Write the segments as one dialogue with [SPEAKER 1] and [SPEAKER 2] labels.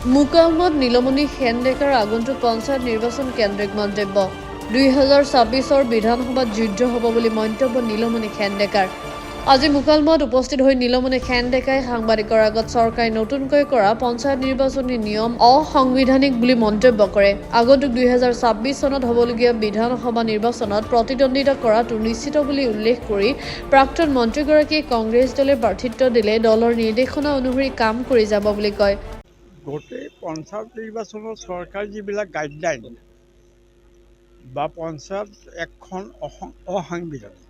[SPEAKER 1] মুকালমত নীলমণি সেনডেকাৰ আগন্তুক পঞ্চায়ত নিৰ্বাচন কেন্দ্ৰিক মন্তব্য 2026 বিধানসভাত যুদ্ধ হ'ব বুলি মন্তব্য নীলমণি সেনডেকাৰ আজি মুকালমত উপস্থিত হৈ নীলমণি সেনডেকাই সাংবাদিকৰ আগত চৰকাৰে নতুনকৈ কৰা পঞ্চায়ত নিৰ্বাচনী নিয়ম অসাংবিধানিক বুলি মন্তব্য কৰে। আগন্তুক 2026 চনত হ'বলগীয়া বিধানসভা নিৰ্বাচনত প্ৰতিদ্বন্দ্বিতা কৰাটো নিশ্চিত বুলি উল্লেখ কৰি প্ৰাক্তন মন্ত্ৰীগৰাকীয়ে কংগ্ৰেছ দলে প্ৰাৰ্থিত্ব দিলে দলৰ নিৰ্দেশনা অনুসৰি কাম কৰি যাব বুলি কয়।
[SPEAKER 2] গোটেই পঞ্চায়ত নিৰ্বাচনত চৰকাৰী যিবিলাক গাইডলাইন বা পঞ্চায়ত এখন অসাংবিধানিক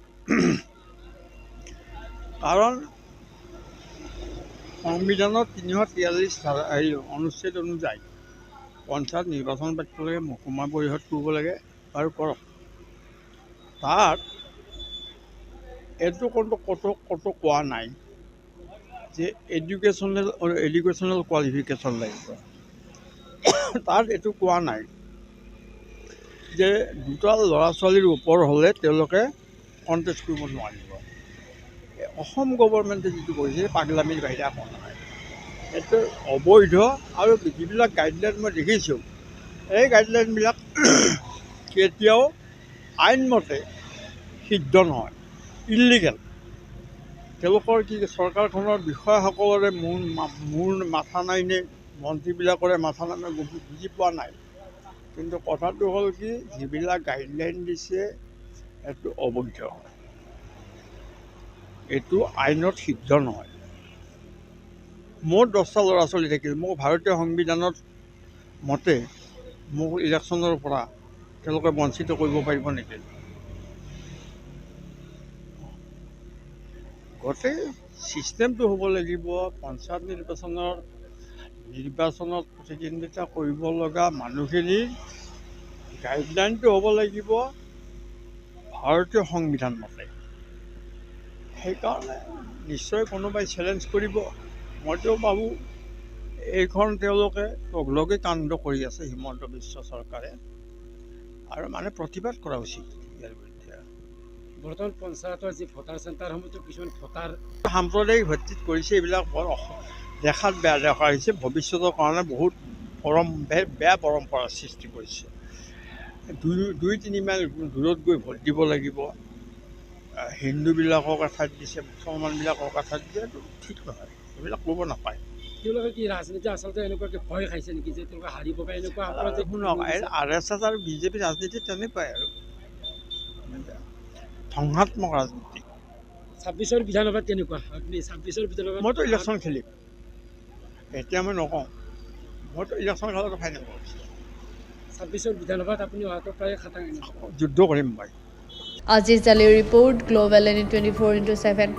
[SPEAKER 2] কাৰণ সংবিধানত 343 অনুচ্ছেদ অনুযায়ী পঞ্চায়ত নিৰ্বাচন পাতিব লাগে, মহকুমা পৰিষদ কৰিব লাগে আৰু কৰক। তাত এইটো ক'তো কোৱা নাই যে এডুকেশ্যনেল কোৱালিফিকেশ্যন লাগিব। তাত এইটো কোৱা নাই যে দুটা ল'ৰা ছোৱালীৰ ওপৰ হ'লে তেওঁলোকে কণ্টেষ্ট কৰিব নোৱাৰিব। অসম গভৰ্ণমেণ্টে যিটো কৰিছে পাগলামিৰ বাহিৰে একো নাই। এইটো অবৈধ আৰু যিবিলাক গাইডলাইন মই দেখিছোঁ এই গাইডলাইনবিলাক কেতিয়াও আইনমতে সিদ্ধ নহয়, ইলিগেল। তেওঁলোকৰ কি চৰকাৰখনৰ বিষয়াসকলৰে মূৰ মাথা নাই নে মন্ত্ৰীবিলাকৰে মাথা নাই বুজি পোৱা নাই। কিন্তু কথাটো হ'ল কি যিবিলাক গাইডলাইন দিছে এইটো অবৈধ, এইটো আইনত সিদ্ধ নহয়। মোৰ 10টা ল'ৰা ছোৱালী থাকিল, মোক ভাৰতীয় সংবিধানত মতে মোক ইলেকশ্যনৰ পৰা তেওঁলোকে বঞ্চিত কৰিব পাৰিব নেকি? গোটেই ছিষ্টেমটো হ'ব লাগিব। পঞ্চায়ত নিৰ্বাচনত প্ৰতিদ্বন্দ্বিতা কৰিব লগা মানুহখিনিৰ গাইডলাইনটো হ'ব লাগিব ভাৰতীয় সংবিধান মতে। সেইকাৰণে নিশ্চয় কোনোবাই চেলেঞ্জ কৰিব। মইতো ভাবোঁ এইখন তেওঁলোকে তগলকে কাণ্ড কৰি আছে হিমন্ত বিশ্ব চৰকাৰে, আৰু মানে প্ৰতিবাদ কৰা উচিত ইয়াৰ বিৰুদ্ধে।
[SPEAKER 3] বৰ্তমান পঞ্চায়তৰ যি ভোটাৰ চেণ্টাৰসমূহতো কিছুমান ভোটাৰ
[SPEAKER 2] সাম্প্ৰদায়িক ভিত্তিত কৰিছে, এইবিলাক বৰ দেখাত বেয়া দেখা হৈছে, ভৱিষ্যতৰ কাৰণে বহুত বেয়া পৰম্পৰাৰ সৃষ্টি কৰিছে। 2-3 মাইল দূৰত গৈ ভোট দিব লাগিব, হিন্দুবিলাকক এঠাইত দিছে, মুছলমানবিলাকক এঠাইত দিছে, এইটো ঠিক নহয়, এইবিলাক কৰিব নাপায়।
[SPEAKER 3] তেওঁলোকে কি ৰাজনীতি আচলতে এনেকুৱাকৈ ভয় খাইছে নেকি যে তেওঁলোকে হাৰিব পাৰে এনেকুৱা?
[SPEAKER 2] শুনক, RSS আৰু বিজেপি ৰাজনীতি তেনেকুৱাই আৰু ধ্বংসাত্মক ৰাজনীতি।
[SPEAKER 3] 26ৰ বিধানসভাত কেনেকুৱা? আপুনি 26ৰ বিধানসভাত
[SPEAKER 2] মইতো ইলেকশ্যন খেলিম, এতিয়া মই নকওঁ, মইতো ইলেকশ্যন খেলাটো ফাইনেল কৰিছোঁ।
[SPEAKER 3] 26ৰ বিধানসভাত আপুনি অহাটো প্ৰায় খাটাং
[SPEAKER 2] যুদ্ধ কৰিম মই।
[SPEAKER 1] আজিজ আলীৰ ৰিপৰ্ট, গ্লোবেল NE 24/7।